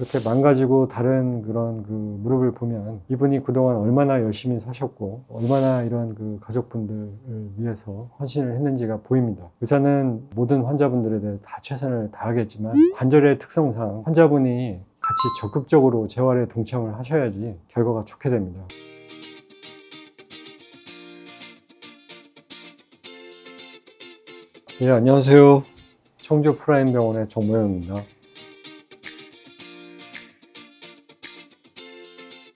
그렇게 망가지고 다른 그런 그 무릎을 보면 이분이 그동안 얼마나 열심히 사셨고 얼마나 이런 그 가족분들을 위해서 헌신을 했는지가 보입니다. 의사는 모든 환자분들에 대해 다 최선을 다하겠지만 관절의 특성상 환자분이 같이 적극적으로 재활에 동참을 하셔야지 결과가 좋게 됩니다. 예, 안녕하세요. 청주 프라임병원의 정모영입니다.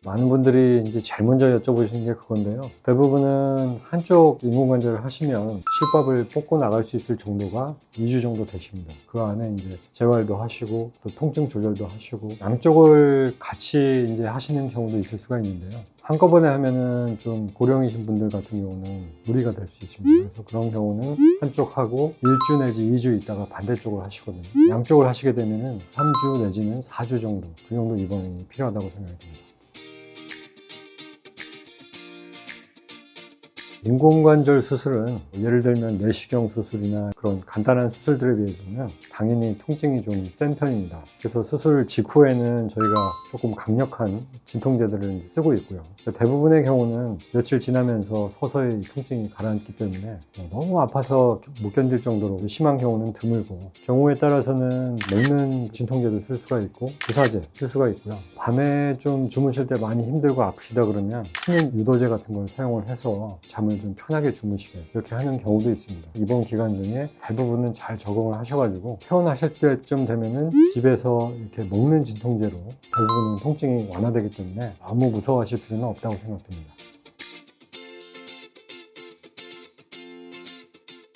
많은 분들이 이제 제일 먼저 여쭤보시는 게 그건데요. 대부분은 한쪽 인공관절을 하시면 실밥을 뽑고 나갈 수 있을 정도가 2주 정도 되십니다. 그 안에 이제 재활도 하시고 또 통증 조절도 하시고 양쪽을 같이 이제 하시는 경우도 있을 수가 있는데요. 한꺼번에 하면은 좀 고령이신 분들 같은 경우는 무리가 될 수 있습니다. 그래서 그런 경우는 한쪽 하고 1주 내지 2주 있다가 반대쪽을 하시거든요. 양쪽을 하시게 되면은 3주 내지는 4주 정도, 그 정도 입원이 필요하다고 생각이 듭니다. 인공관절 수술은 예를 들면 내시경 수술이나 그런 간단한 수술들에 비해서는 당연히 통증이 좀 센 편입니다. 그래서 수술 직후에는 저희가 조금 강력한 진통제들을 쓰고 있고요. 대부분의 경우는 며칠 지나면서 서서히 통증이 가라앉기 때문에 너무 아파서 못 견딜 정도로 심한 경우는 드물고, 경우에 따라서는 먹는 진통제도 쓸 수가 있고 주사제 쓸 수가 있고요. 밤에 좀 주무실 때 많이 힘들고 아프시다 그러면 수면 유도제 같은 걸 사용을 해서 잠을 좀 편하게 주무시게 이렇게 하는 경우도 있습니다. 이번 기간 중에 대부분은 잘 적응을 하셔가지고 퇴원하실 때쯤 되면은 집에서 이렇게 먹는 진통제로 대부분은 통증이 완화되기 때문에 너무 무서워하실 필요는 없다고 생각됩니다.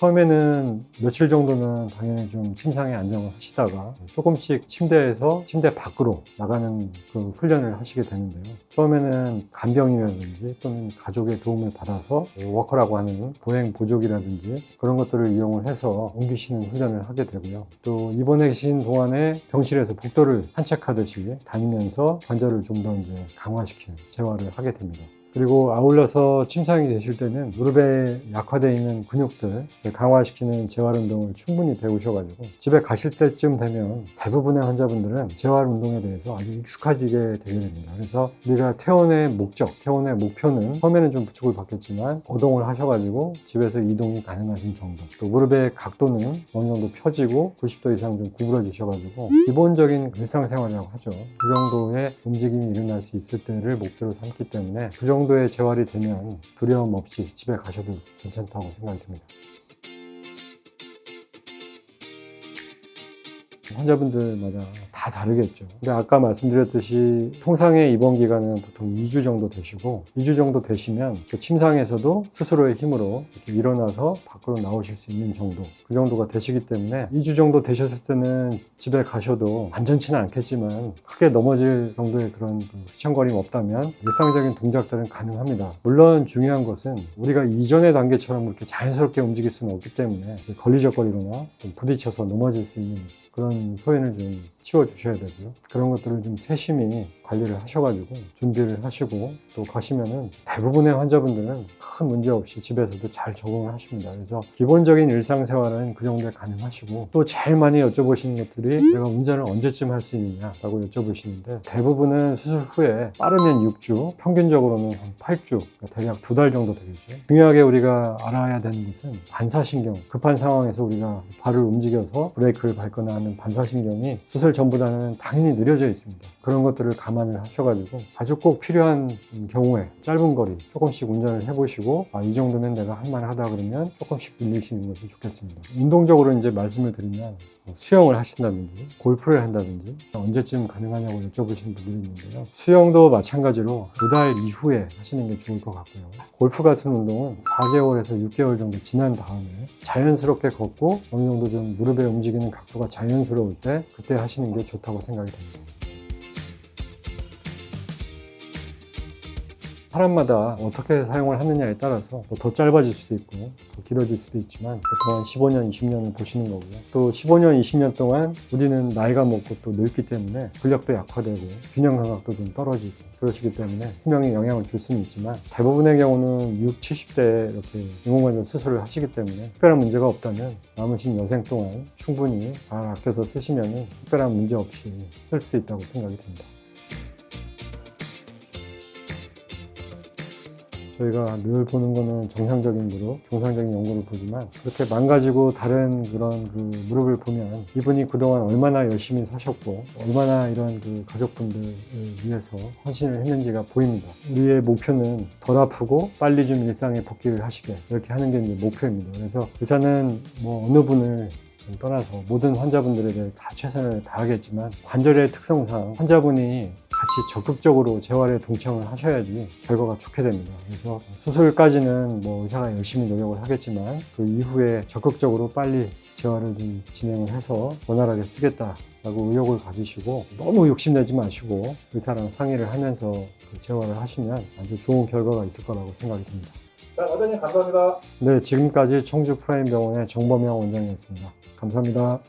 처음에는 며칠 정도는 당연히 좀 침상에 안정을 하시다가 조금씩 침대에서 침대 밖으로 나가는 그 훈련을 하시게 되는데요. 처음에는 간병이라든지 또는 가족의 도움을 받아서 워커라고 하는 보행 보조기라든지 그런 것들을 이용을 해서 옮기시는 훈련을 하게 되고요. 또 입원해 계신 동안에 병실에서 복도를 산책하듯이 다니면서 관절을 좀 더 이제 강화시키는 재활을 하게 됩니다. 그리고 아울러서 침상이 되실 때는 무릎에 약화되어 있는 근육들 강화시키는 재활 운동을 충분히 배우셔가지고 집에 가실 때쯤 되면 대부분의 환자분들은 재활 운동에 대해서 아주 익숙해지게 되게 됩니다. 그래서 우리가 퇴원의 목적, 퇴원의 목표는 처음에는 좀 부축을 받겠지만 거동을 하셔가지고 집에서 이동이 가능하신 정도, 또 무릎의 각도는 어느 정도 펴지고 90도 이상 좀 구부러지셔가지고 기본적인 일상생활이라고 하죠. 그 정도의 움직임이 일어날 수 있을 때를 목표로 삼기 때문에 그 정도의 재활이 되면 두려움 없이 집에 가셔도 괜찮다고 생각이 듭니다. 환자분들마다 다 다르겠죠. 근데 아까 말씀드렸듯이 통상의 입원 기간은 보통 2주 정도 되시고 2주 정도 되시면 그 침상에서도 스스로의 힘으로 이렇게 일어나서 밖으로 나오실 수 있는 정도, 그 정도가 되시기 때문에 2주 정도 되셨을 때는 집에 가셔도 완전치는 않겠지만 크게 넘어질 정도의 그런 휘청거림 없다면 일상적인 동작들은 가능합니다. 물론 중요한 것은 우리가 이전의 단계처럼 그렇게 자연스럽게 움직일 수는 없기 때문에 걸리적거리거나 좀 부딪혀서 넘어질 수 있는 그런 소연을 좀 치워주셔야 되고요. 그런 것들을 좀 세심히 관리를 하셔가지고 준비를 하시고 또 가시면은 대부분의 환자분들은 큰 문제 없이 집에서도 잘 적응을 하십니다. 그래서 기본적인 일상생활은 그 정도에 가능하시고, 또 제일 많이 여쭤보시는 것들이 내가 운전을 언제쯤 할 수 있느냐라고 여쭤보시는데 대부분은 수술 후에 빠르면 6주, 평균적으로는 한 8주, 그러니까 대략 2달 정도 되겠죠. 중요하게 우리가 알아야 되는 것은 반사신경, 급한 상황에서 우리가 발을 움직여서 브레이크를 밟거나 하는 반사신경이 수술 전보다는 당연히 느려져 있습니다. 그런 것들을 감안을 하셔가지고 아주 꼭 필요한 경우에 짧은 거리 조금씩 운전을 해보시고 이 정도면 내가 할만하다 그러면 조금씩 늘리시는 것이 좋겠습니다. 운동적으로 이제 말씀을 드리면 수영을 하신다든지 골프를 한다든지 언제쯤 가능하냐고 여쭤보시는 분들이 있는데요. 수영도 마찬가지로 2달 이후에 하시는 게 좋을 것 같고요. 골프 같은 운동은 4개월에서 6개월 정도 지난 다음에 자연스럽게 걷고 어느 정도 좀 무릎에 움직이는 각도가 자연스러울 때 그때 하시는 게 좋다고 생각이 됩니다. 사람마다 어떻게 사용을 하느냐에 따라서 더 짧아질 수도 있고 더 길어질 수도 있지만 보통 한 15년, 20년을 보시는 거고요. 또 15년, 20년 동안 우리는 나이가 먹고 또 늙기 때문에 근력도 약화되고 균형 감각도 좀 떨어지고 그러시기 때문에 수명에 영향을 줄 수는 있지만 대부분의 경우는 60, 70대에 이렇게 인공관절 수술을 하시기 때문에 특별한 문제가 없다면 남으신 여생 동안 충분히 잘 아껴서 쓰시면 특별한 문제 없이 쓸 수 있다고 생각이 듭니다. 저희가 늘 보는 거는 정상적인 무릎, 정상적인 연구를 보지만 그렇게 망가지고 다른 그런 그 무릎을 보면 이분이 그동안 얼마나 열심히 사셨고 얼마나 이런 그 가족분들을 위해서 헌신을 했는지가 보입니다. 우리의 목표는 덜 아프고 빨리 좀 일상에 복귀를 하시게 이렇게 하는 게 이제 목표입니다. 그래서 의사는 뭐 어느 분을 떠나서 모든 환자분들에 대해 다 최선을 다하겠지만 관절의 특성상 환자분이 같이 적극적으로 재활에 동참을 하셔야지 결과가 좋게 됩니다. 그래서 수술까지는 뭐 의사가 열심히 노력을 하겠지만 그 이후에 적극적으로 빨리 재활을 좀 진행을 해서 원활하게 쓰겠다라고 의욕을 가지시고 너무 욕심내지 마시고 의사랑 상의를 하면서 그 재활을 하시면 아주 좋은 결과가 있을 거라고 생각이 듭니다. 자, 원장님 감사합니다. 네, 지금까지 청주 프라임병원의 정범영 원장이었습니다. 감사합니다.